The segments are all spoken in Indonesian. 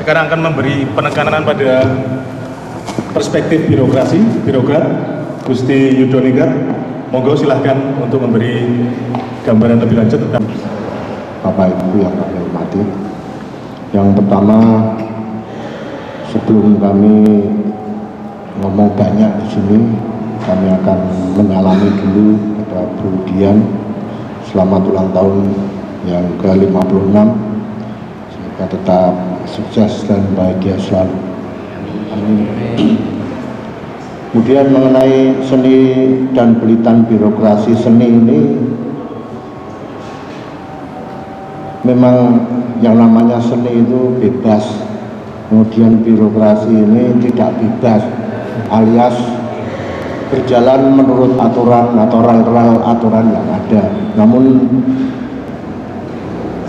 sekarang akan memberi penekanan pada perspektif birokrat Gusti Yudhonigar. Monggo silahkan untuk memberi gambaran lebih lanjut tentang Bapak Ibu yang kami hormati. Yang pertama, sebelum kami ngomong banyak di sini, kami akan menyalami dulu pada Bro Dian. Selamat ulang tahun yang ke-56. Semoga tetap sukses dan bahagia selalu. Amin. Kemudian mengenai seni dan belitan birokrasi seni ini, memang yang namanya seni itu bebas, kemudian birokrasi ini tidak bebas, alias berjalan menurut aturan atau rel-rel aturan yang ada. Namun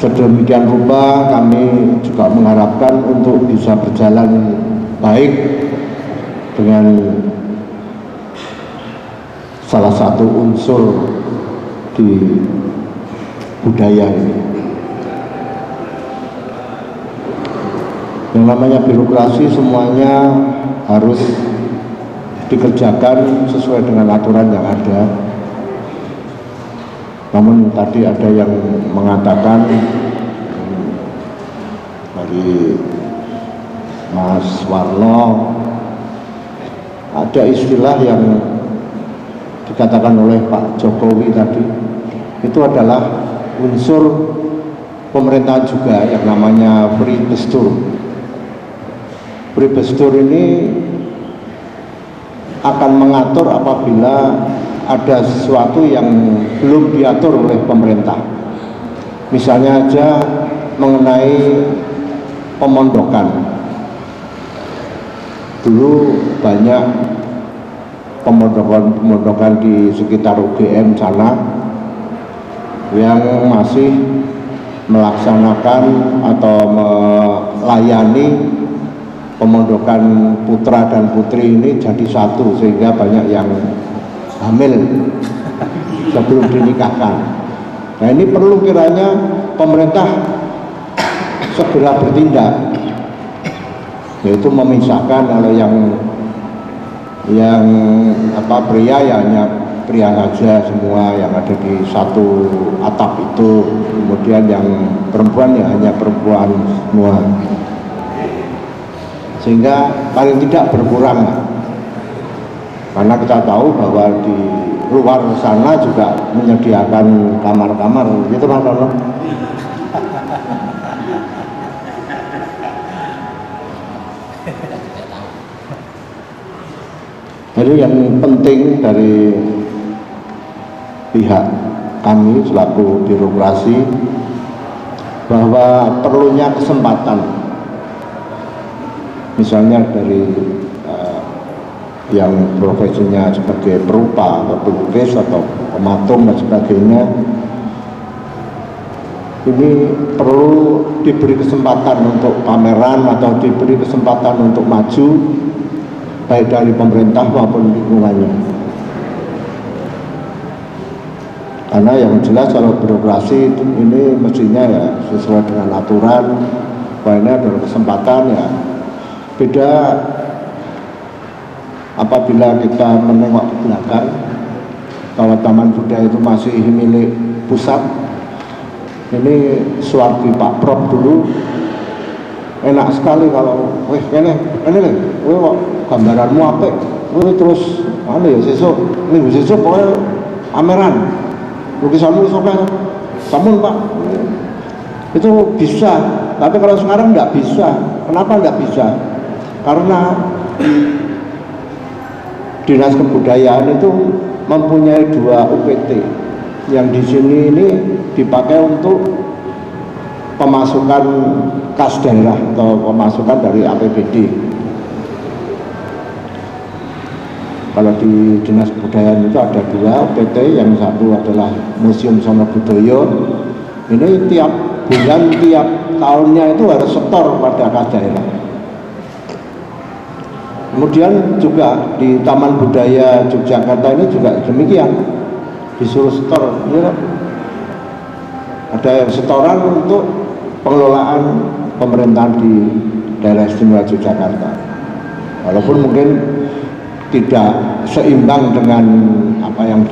sedemikian rupa kami juga mengharapkan untuk bisa berjalan baik dengan salah satu unsur di budaya ini. Yang namanya birokrasi semuanya harus dikerjakan sesuai dengan aturan yang ada. Namun tadi ada yang mengatakan dari Mas Warno, ada istilah yang dikatakan oleh Pak Jokowi tadi, itu adalah unsur pemerintahan juga yang namanya free gestur. Free gestur ini akan mengatur apabila ada sesuatu yang belum diatur oleh pemerintah. Misalnya aja mengenai pemondokan. Dulu banyak pemondokan di sekitar UGM sana yang masih melaksanakan atau melayani pemondokan putra dan putri ini jadi satu, sehingga banyak yang hamil sebelum dinikahkan. Nah, ini perlu kiranya pemerintah segera bertindak, yaitu memisahkan kalau yang pria ya hanya pria saja semua yang ada di satu atap itu, kemudian yang perempuan ya hanya perempuan semua, sehingga paling tidak berkurang. Karena kita tahu bahwa di luar sana juga menyediakan kamar-kamar, gitu Mas Rono. Jadi yang penting dari pihak kami selaku birokrasi, bahwa perlunya kesempatan, misalnya dari yang profesinya sebagai perupa atau pelukis atau pematung dan sebagainya, ini perlu diberi kesempatan untuk pameran atau diberi kesempatan untuk maju, baik dari pemerintah maupun lingkungannya. Karena yang jelas kalau birokrasi ini mestinya ya sesuai dengan aturan, bahwa ini adalah kesempatan ya. Beda apabila kita menengok ke belakang, kalau Taman Budaya itu masih milik pusat. Ini suarti Pak Prof dulu enak sekali kalau ini kok gambaranmu apik, terus ya minggu sesuk pokoknya pameran lukisanmu sampai sampun Pak, itu bisa. Tapi kalau sekarang nggak bisa. Kenapa nggak bisa? Karena Dinas Kebudayaan itu mempunyai 2 UPT yang di sini ini dipakai untuk pemasukan kas daerah atau pemasukan dari APBD. Kalau di Dinas Kebudayaan itu ada 2 UPT, yang satu adalah Museum Sono Budoyo. Ini tiap bulan, tiap tahunnya itu harus setor pada kas daerah. Kemudian juga di Taman Budaya Yogyakarta ini juga demikian, disuruh setor, ya. Ada setoran untuk pengelolaan pemerintahan di daerah istimewa Yogyakarta. Walaupun mungkin tidak seimbang dengan apa yang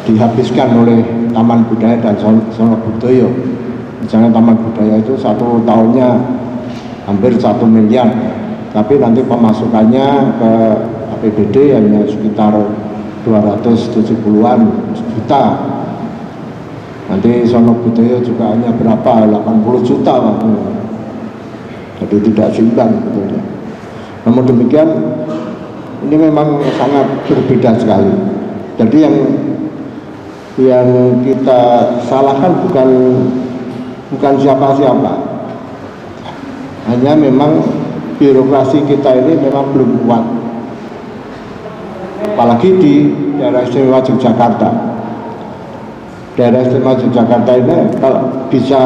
dihabiskan oleh Taman Budaya dan Sono Budoyo. Misalnya Taman Budaya itu 1 tahunnya hampir 1 miliar, tapi nanti pemasukannya ke APBD hanya sekitar 270-an juta. Nanti Sono Budoyo juga hanya berapa, 80 juta Pak. Jadi tidak seimbang sebetulnya. Namun demikian ini memang sangat berbeda sekali. Jadi yang kita salahkan bukan siapa-siapa, hanya memang birokrasi kita ini memang belum kuat, apalagi di daerah istimewa Yogyakarta. Daerah istimewa Yogyakarta ini kalau bisa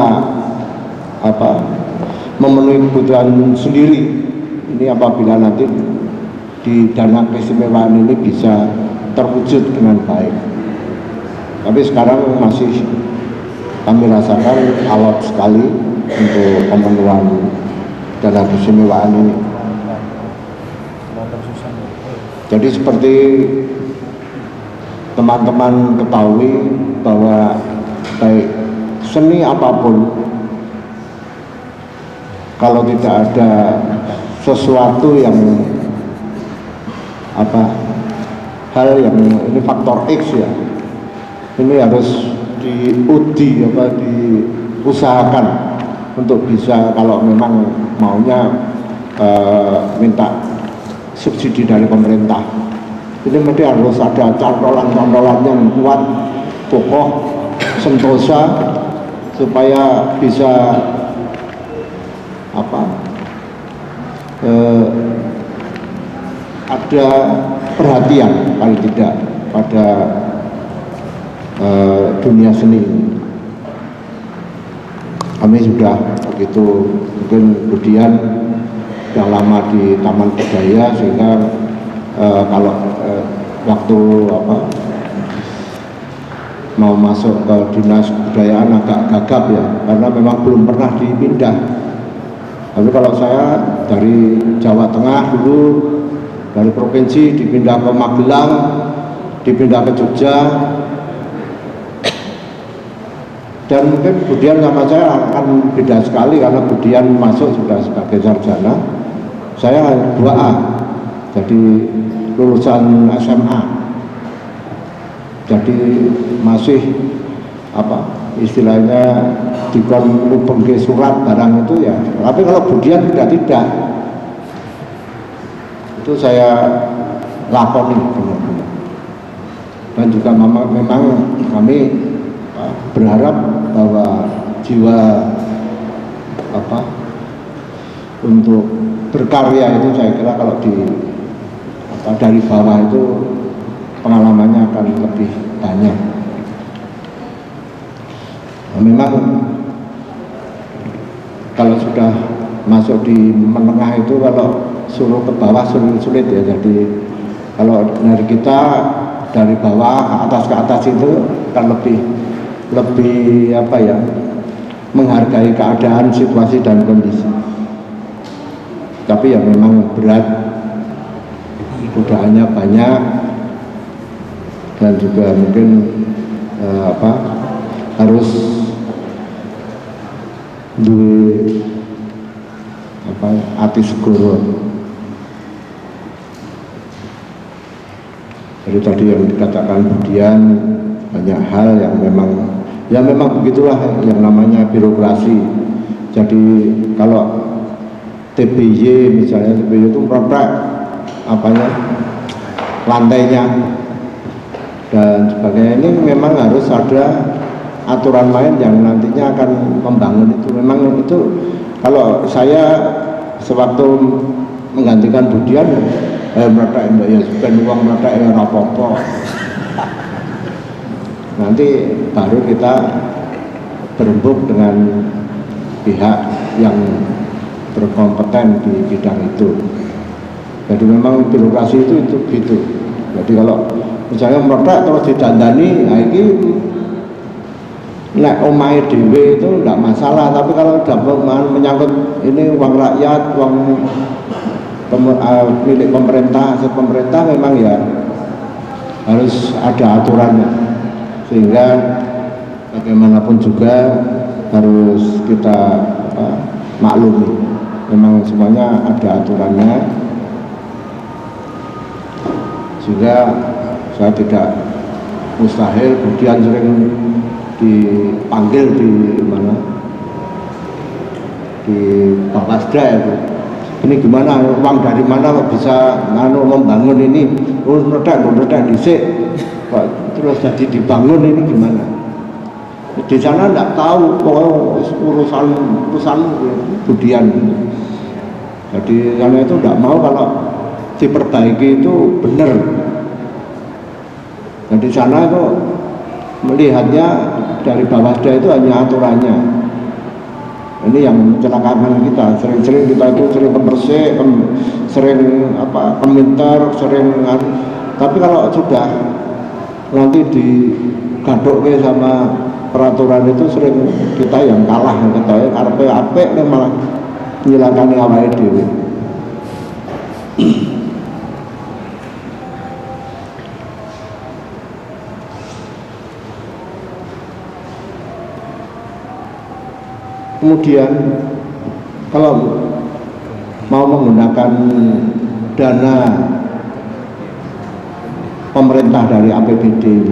memenuhi kebutuhan sendiri, ini apabila nanti di dana keistimewaan ini bisa terwujud dengan baik. Tapi sekarang masih kami rasakan alot sekali untuk pemenuhan dana keistimewaan ini. Jadi seperti teman-teman ketahui bahwa baik seni apapun, kalau tidak ada sesuatu yang hal yang ini faktor X ya, ini harus diusahakan untuk bisa, kalau memang maunya minta subsidi dari pemerintah, ini mesti harus ada cantolan-cantolan yang kuat, kokoh, sentosa, supaya bisa ada perhatian paling tidak pada dunia seni. Kami sudah begitu mungkin Budian yang lama di Taman Budaya, sehingga kalau waktu mau masuk ke dinas kebudayaan agak gagap ya, karena memang belum pernah dipindah. Tapi kalau saya dari Jawa Tengah dulu, dari provinsi dipindah ke Magelang, dipindah ke Jogja, dan mungkin Budian sama saya akan beda sekali, karena Budian masuk sudah sebagai sarjana, saya 2A, jadi lulusan SMA, jadi masih istilahnya dikon lubengke surat barang itu ya. Tapi kalau Budian sudah tidak, itu saya lakoni benar-benar. Dan juga memang kami berharap bahwa jiwa untuk berkarya itu, saya kira kalau dari bawah itu pengalamannya akan lebih banyak. Memang kalau sudah masuk di menengah itu, kalau suruh ke bawah sulit ya. Jadi kalau dari kita dari bawah ke atas itu kan lebih menghargai keadaan, situasi dan kondisi. Tapi ya memang berat, godaannya banyak, dan juga mungkin harus ati segoro. Jadi tadi yang dikatakan Budian, banyak hal yang memang begitulah yang namanya birokrasi. Jadi kalau TBY misalnya, TBY itu merotak lantainya dan sebagainya, ini memang harus ada aturan main yang nantinya akan membangun itu. Memang itu kalau saya sewaktu menggantikan Budian, meletak ya bukan uang meletak ya apa-apa. Nanti baru kita berembuk dengan pihak yang berkompeten di bidang itu. Jadi memang birokrasi itu gitu. Jadi kalau misalnya meletak terus didandani, nah ini nek omahe dhewe itu enggak masalah, tapi kalau udah menyangkut ini uang rakyat, uang milik pemerintah, hasil pemerintah, memang ya harus ada aturannya, sehingga bagaimanapun juga harus kita maklumi, memang semuanya ada aturannya, sehingga saya tidak mustahil kemudian sering dipanggil di mana, di Bawasda itu, ini gimana, uang dari mana kok bisa membangun ini, redak dhisik kok terus jadi dibangun, ini gimana. Di sana enggak tahu, pokoknya urusan budian. Jadi karena itu enggak mau kalau diperbaiki itu benar. Dan di sana itu melihatnya dari Bawasda itu hanya aturannya. Ini yang mencelakakan kita. Sering-sering kita itu sering pembersih, sering komentar, sering. Tapi kalau sudah nanti digaduknya sama peraturan itu, sering kita yang kalah, kita karpe apik malah nyilakani awake dhewe. Kemudian kalau mau menggunakan dana pemerintah dari APBD,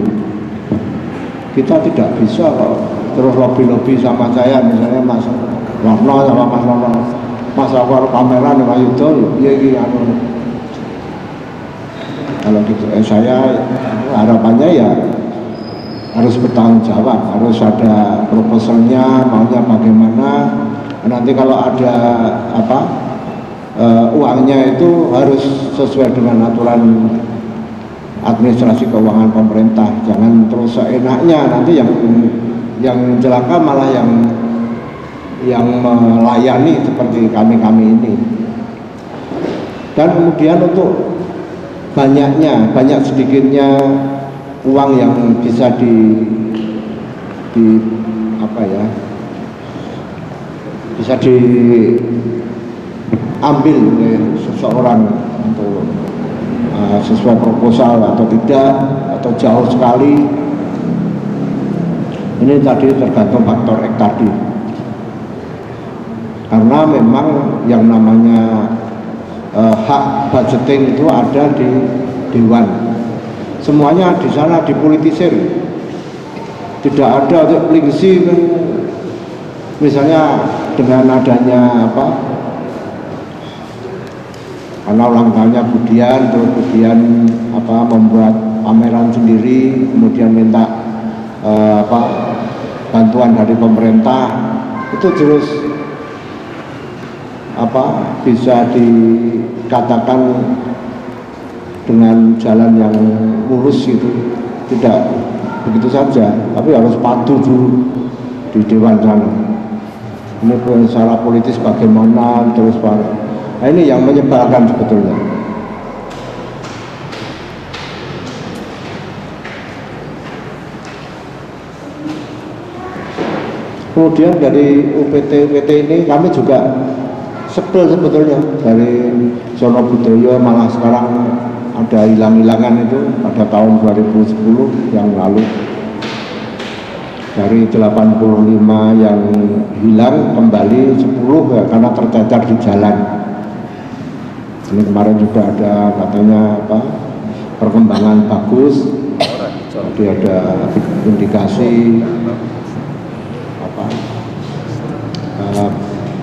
kita tidak bisa kok terus lobby sama saya, misalnya Mas Warno sama Mas Warno, Mas Warno pameran sama Yudho, iya kalau gitu saya harapannya ya harus bertanggung jawab, harus ada proposalnya, maunya bagaimana. Nanti kalau ada uangnya itu harus sesuai dengan aturan administrasi keuangan pemerintah, jangan terus seenaknya, nanti yang celaka malah yang melayani seperti kami ini. Dan kemudian untuk banyak sedikitnya uang yang bisa bisa diambil oleh seseorang untuk sesuai proposal atau tidak, atau jauh sekali, ini tadi tergantung faktor X tadi. Karena memang yang namanya hak budgeting itu ada di Dewan. Semuanya di sana dipolitisir, tidak ada lingsi, misalnya dengan adanya karena ulang tahunnya Budian, terus Budian membuat pameran sendiri, kemudian minta bantuan dari pemerintah, itu terus bisa dikatakan dengan jalan yang mulus gitu, tidak begitu saja, tapi harus patuh dulu di Dewan sana. Ini secara politis bagaimana, terus nah ini yang menyebalkan sebetulnya. Kemudian dari UPT ini kami juga sebel sebetulnya, dari Sono Budoyo malah sekarang ada hilang-hilangan itu pada tahun 2010 yang lalu. Dari 85 yang hilang kembali 10 ya, karena tercecer di jalan. Ini kemarin juga ada katanya perkembangan bagus, jadi ada indikasi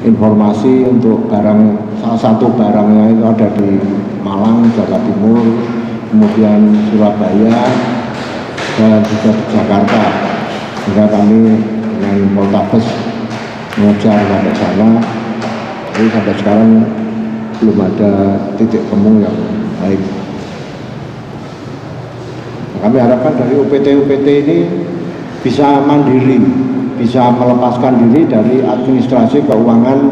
informasi untuk salah satu barangnya itu ada di Malang, Jawa Timur, kemudian Surabaya, dan juga di Jakarta. Sehingga kami dengan Poltabes mengejar sampai sana, tapi sampai sekarang belum ada titik temu yang baik. Kami harapkan dari UPT ini bisa mandiri, bisa melepaskan diri dari administrasi keuangan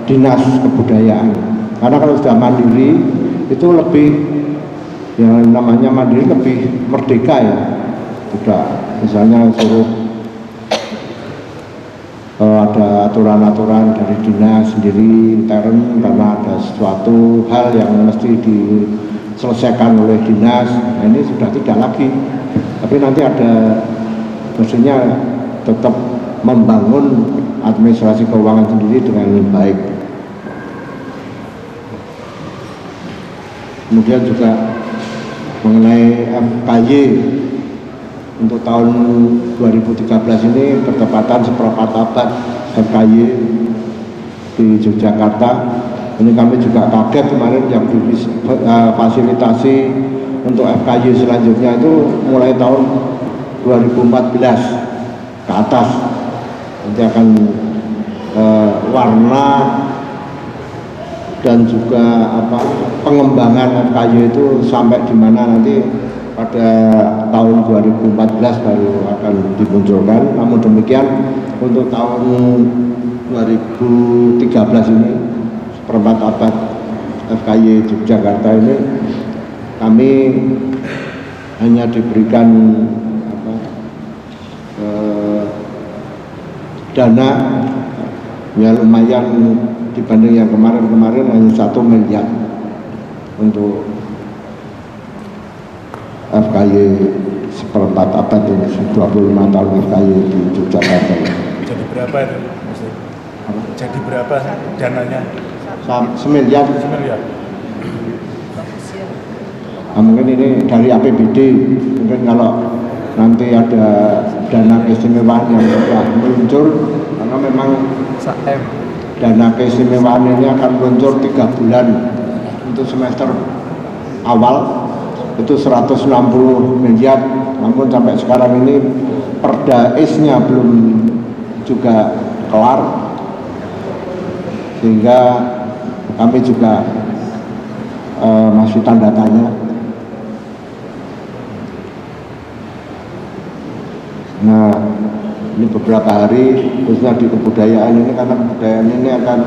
dinas kebudayaan. Karena kalau sudah mandiri itu lebih, yang namanya mandiri lebih merdeka ya. tidak, misalnya suruh ada aturan-aturan dari dinas sendiri intern karena ada suatu hal yang mesti diselesaikan oleh dinas. Nah, ini sudah tidak lagi, tapi nanti ada, maksudnya tetap membangun administrasi keuangan sendiri dengan baik. Kemudian juga mengenai FKY untuk tahun 2013 ini bertepatan seperempat abad FKY di Yogyakarta. Ini kami juga kaget kemarin yang fasilitasi untuk FKY selanjutnya itu mulai tahun 2014 ke atas. Nanti akan warna dan juga pengembangan FKY itu sampai di mana nanti pada tahun 2014 baru akan dimunculkan. Namun demikian untuk tahun 2013 ini seperempat abad FKY Yogyakarta ini kami hanya diberikan dana ya lumayan dibanding yang kemarin hanya 1 miliar untuk FKY seperempat abad ini, 25 tahun FKY di Yogyakarta. Jadi berapa itu? Jadi berapa dananya? Semiliar. Semiliar. Nah, mungkin ini dari APBD, mungkin kalau nanti ada dana keistimewaan yang sudah meluncur, karena memang dana keistimewaan ini akan meluncur 3 bulan untuk semester awal itu 160 miliar, namun sampai sekarang ini perdaisnya belum juga kelar, sehingga kami juga masih tanda tanya. Nah, ini beberapa hari khususnya di kebudayaan ini, karena kebudayaan ini akan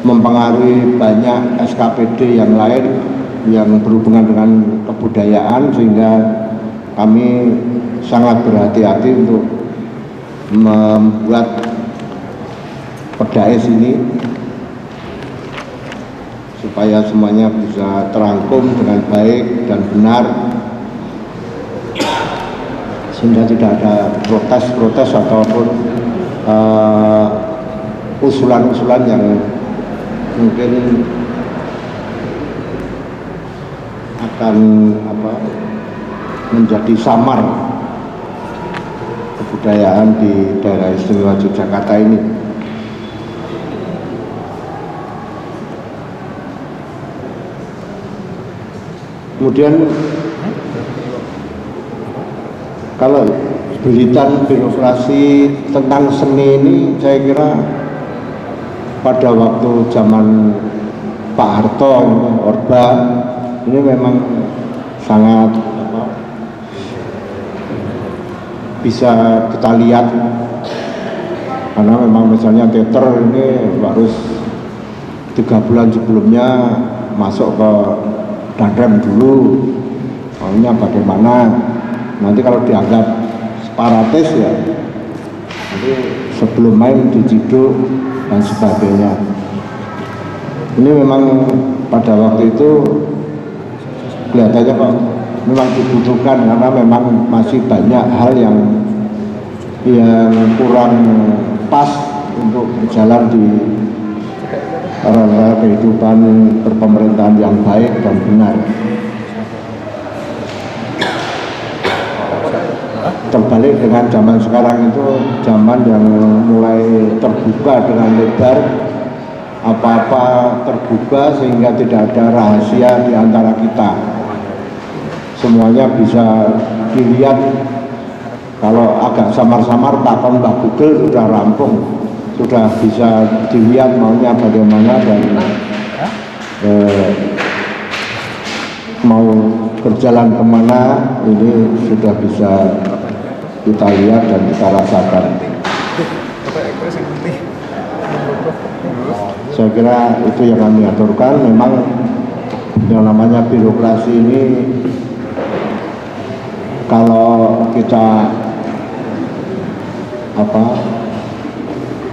mempengaruhi banyak SKPD yang lain yang berhubungan dengan kebudayaan, sehingga kami sangat berhati-hati untuk membuat perdais ini supaya semuanya bisa terangkum dengan baik dan benar, sehingga tidak ada protes-protes ataupun usulan-usulan yang mungkin akan menjadi samar kebudayaan di daerah istimewa Yogyakarta ini. Kemudian kalau belitan birokrasi tentang seni ini, saya kira pada waktu zaman Pak Harto, Orba, ini memang sangat bisa kita lihat, karena memang misalnya teater ini harus 3 bulan sebelumnya masuk ke Danrem dulu, maunya bagaimana. Nanti kalau dianggap separatis ya nanti sebelum main diciduk dan sebagainya. Ini memang pada waktu itu kelihatannya kok memang dibutuhkan, karena memang masih banyak hal yang kurang pas untuk berjalan di kehidupan berpemerintahan yang baik dan benar. Terbalik dengan zaman sekarang, itu zaman yang mulai terbuka dengan lebar, apa-apa terbuka sehingga tidak ada rahasia di antara kita. Semuanya bisa dilihat. Kalau agak samar-samar takon Mbak Google sudah rampung, sudah bisa dilihat maunya bagaimana dan mau berjalan kemana, ini sudah bisa kita lihat dan kita rasakan. Saya kira itu yang kami aturkan. Memang yang namanya birokrasi ini kalau kita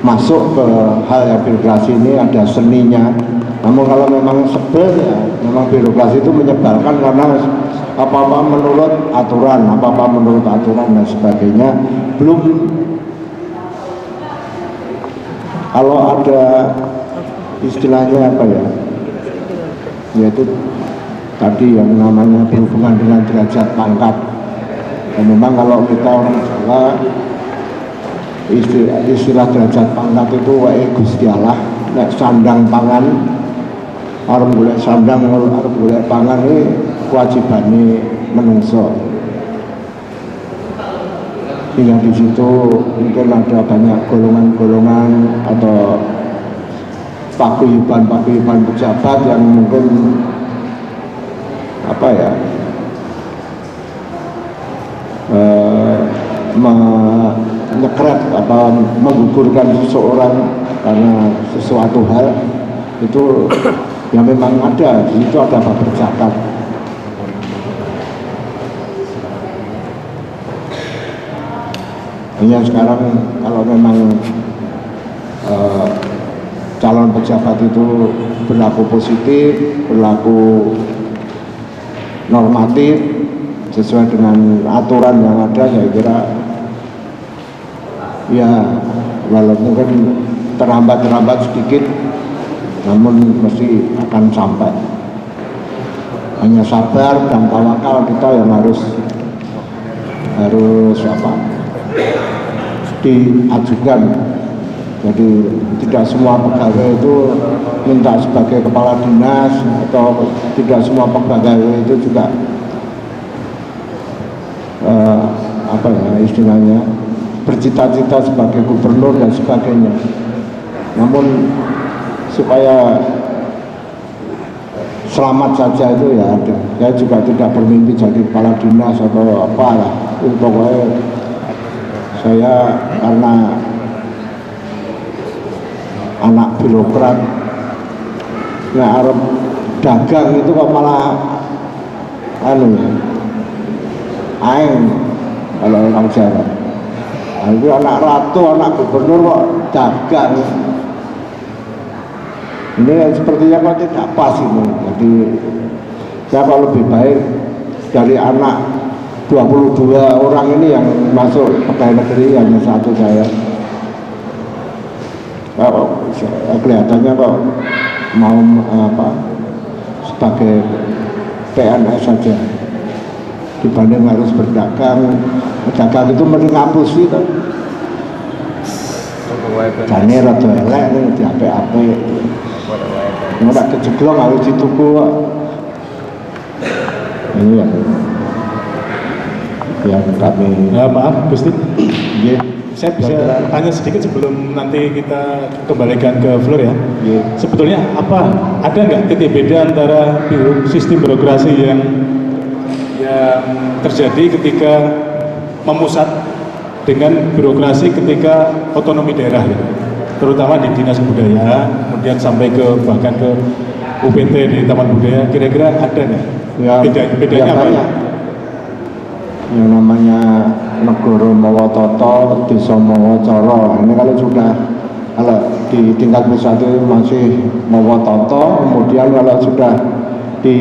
masuk ke hal yang birokrasi ini ada seninya. Namun kalau memang sebel ya memang birokrasi itu menyebalkan karena apa-apa menurut aturan dan sebagainya. Belum kalau ada istilahnya yaitu tadi yang namanya berhubungan dengan derajat pangkat. Dan memang kalau kita orang Jawa istilah derajat pangkat itu wae Gusti Allah, nek sandang pangan arep golek sandang arep golek pangan iki kewajibane menungso. Hingga di situ mungkin ada banyak golongan-golongan atau paguyuban pejabat yang mungkin menyekret atau menggugurkan seseorang karena sesuatu hal itu yang memang ada di situ, ada bab berzakat. Hanya sekarang kalau memang calon pejabat itu berlaku positif, berlaku normatif sesuai dengan aturan yang ada, saya kira ya walaupun mungkin terhambat sedikit namun mesti akan sampai. Hanya sabar dan tawakal kita yang harus diajukan. Jadi tidak semua pegawai itu minta sebagai kepala dinas, atau tidak semua pegawai itu juga istilahnya bercita-cita sebagai gubernur dan sebagainya. Namun supaya selamat saja itu ya ada. Saya juga tidak bermimpi jadi kepala dinas atau apalah. Pokoknya saya karena anak birokrat, nah Arab dagang itu kok malah aing kalau orang Jawa. Nah, itu anak ratu, anak gubernur kok dagang. Ini sepertinya kok tidak pas ini. Jadi saya kalau lebih baik dari anak 22 orang ini yang masuk pegawai negeri hanya satu saya. Kelihatannya kok mau sebagai PNS saja dibanding harus berdagang. Berdagang itu mending ngapus gitu. Jane rada elek ning diapik-apik. Nek tak kejeglong harus dituku kok. Ini ya kami. Maaf Gusti. Nggih. Saya bisa tanya sedikit sebelum nanti kita kembalikan ke floor ya. Yeah. Sebetulnya ada nggak titik beda antara sistem birokrasi yang terjadi ketika memusat dengan birokrasi ketika otonomi daerah ya? Terutama di dinas budaya, kemudian sampai bahkan ke UPT di Taman Budaya, kira-kira ada nggak? Ya, bedanya apa ya? Yang namanya negara mawa tata, desa mawa cara. Ini kalau di tingkat pusat itu masih mawa tata, kemudian kalau sudah di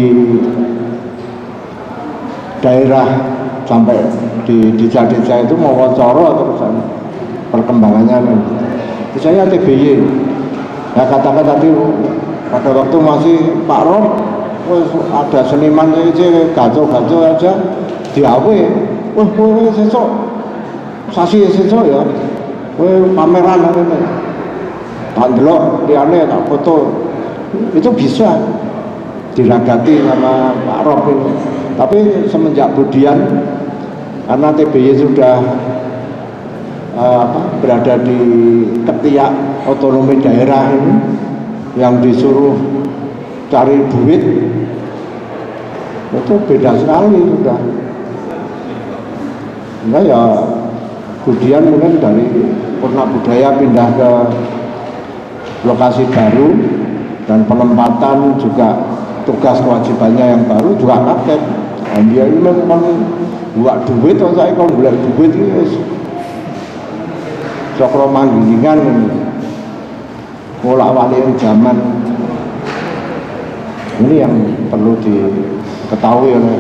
daerah sampai di desa-desa itu mawa cara terusan perkembangannya. Misalnya TBY, ya katakan tadi pada waktu masih Pak Rob, ada seniman aja gaco-gaco aja diawe, sesok sasi sesok ya, pameran ini, tak delok liane tak foto, itu bisa diragati sama Pak Rob ini. Tapi semenjak Budian, karena TBY sudah berada di ketiak otonomi daerah ini, yang disuruh cari duit itu beda sekali sudah. Nah ya kemudian mungkin dari Purna Budaya pindah ke lokasi baru dan penempatan juga tugas kewajibannya yang baru juga kaget. Dia ini memang buat duit, atau saya kalau boleh duit itu cokro manggilingan ngolak walian zaman. Ini yang perlu diketahui oleh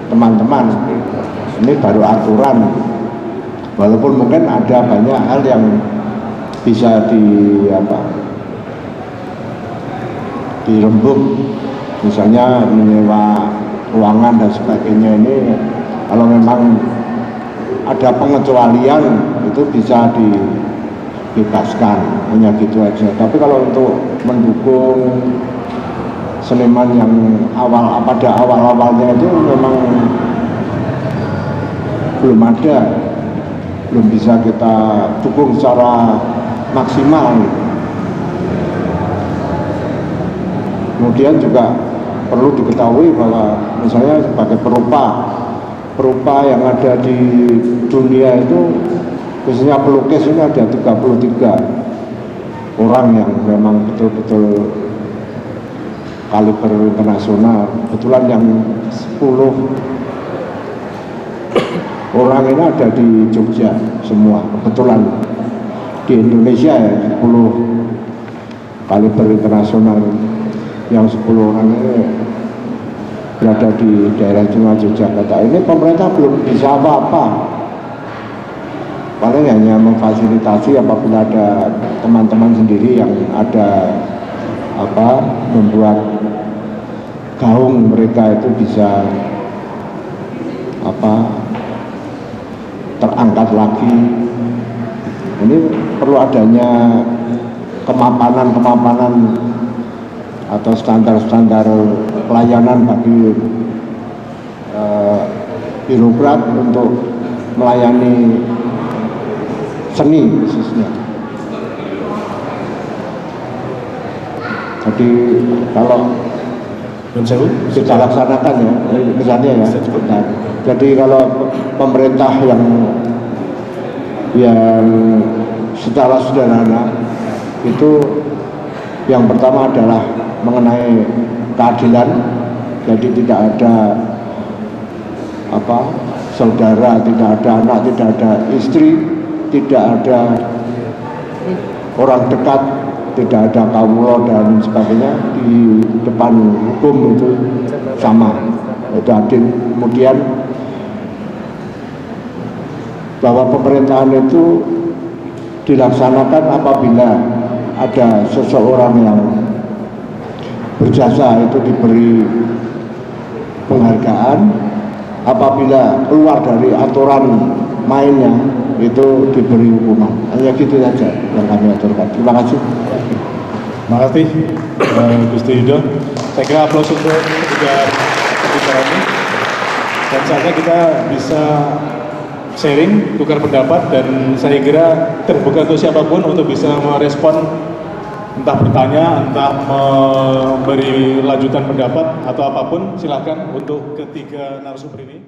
teman-teman. Ini baru aturan, walaupun mungkin ada banyak hal yang bisa dirembuk, misalnya menyewa ruangan dan sebagainya. Ini kalau memang ada pengecualian itu bisa dibebaskan, hanya gitu aja. Tapi kalau untuk mendukung seniman yang pada awal-awalnya itu memang belum ada, belum bisa kita dukung secara maksimal. Kemudian juga perlu diketahui bahwa misalnya sebagai perupa yang ada di dunia itu, khususnya pelukis ini ada 33 orang yang memang betul-betul kaliber internasional. Kebetulan yang 10 orang ini ada di Jogja semua. Kebetulan di Indonesia ya 10 kaliber internasional, yang 10 orang ini berada di daerah Cuma Yogyakarta. Ini pemerintah belum bisa apa-apa, paling hanya memfasilitasi apabila ada teman-teman sendiri yang ada membuat gaung mereka itu bisa terangkat lagi. Ini perlu adanya kemapanan atau standar-standar pelayanan bagi birokrat untuk melayani seni khususnya. Jadi kalau kita laksanakan ya, misalnya ya, nah, jadi kalau pemerintah yang secara sederhana itu, yang pertama adalah mengenai keadilan. Jadi tidak ada saudara, tidak ada anak, tidak ada istri, tidak ada orang dekat, tidak ada kawula dan sebagainya, di depan hukum itu sama, itu adil. Kemudian bahwa pemerintahan itu dilaksanakan apabila ada seseorang yang berjasa itu diberi penghargaan, apabila keluar dari aturan mainnya itu diberi hukuman. Hanya gitu saja yang kami aturkan. Terima kasih. Terima kasih Gusti Yudo. Saya kira aplaus untuk ketiga pembicara ini. Dan saatnya kita bisa sharing, tukar pendapat, dan saya kira terbuka untuk siapapun untuk bisa merespon, entah bertanya, entah memberi lanjutan pendapat atau apapun. Silakan untuk ketiga narasumber ini.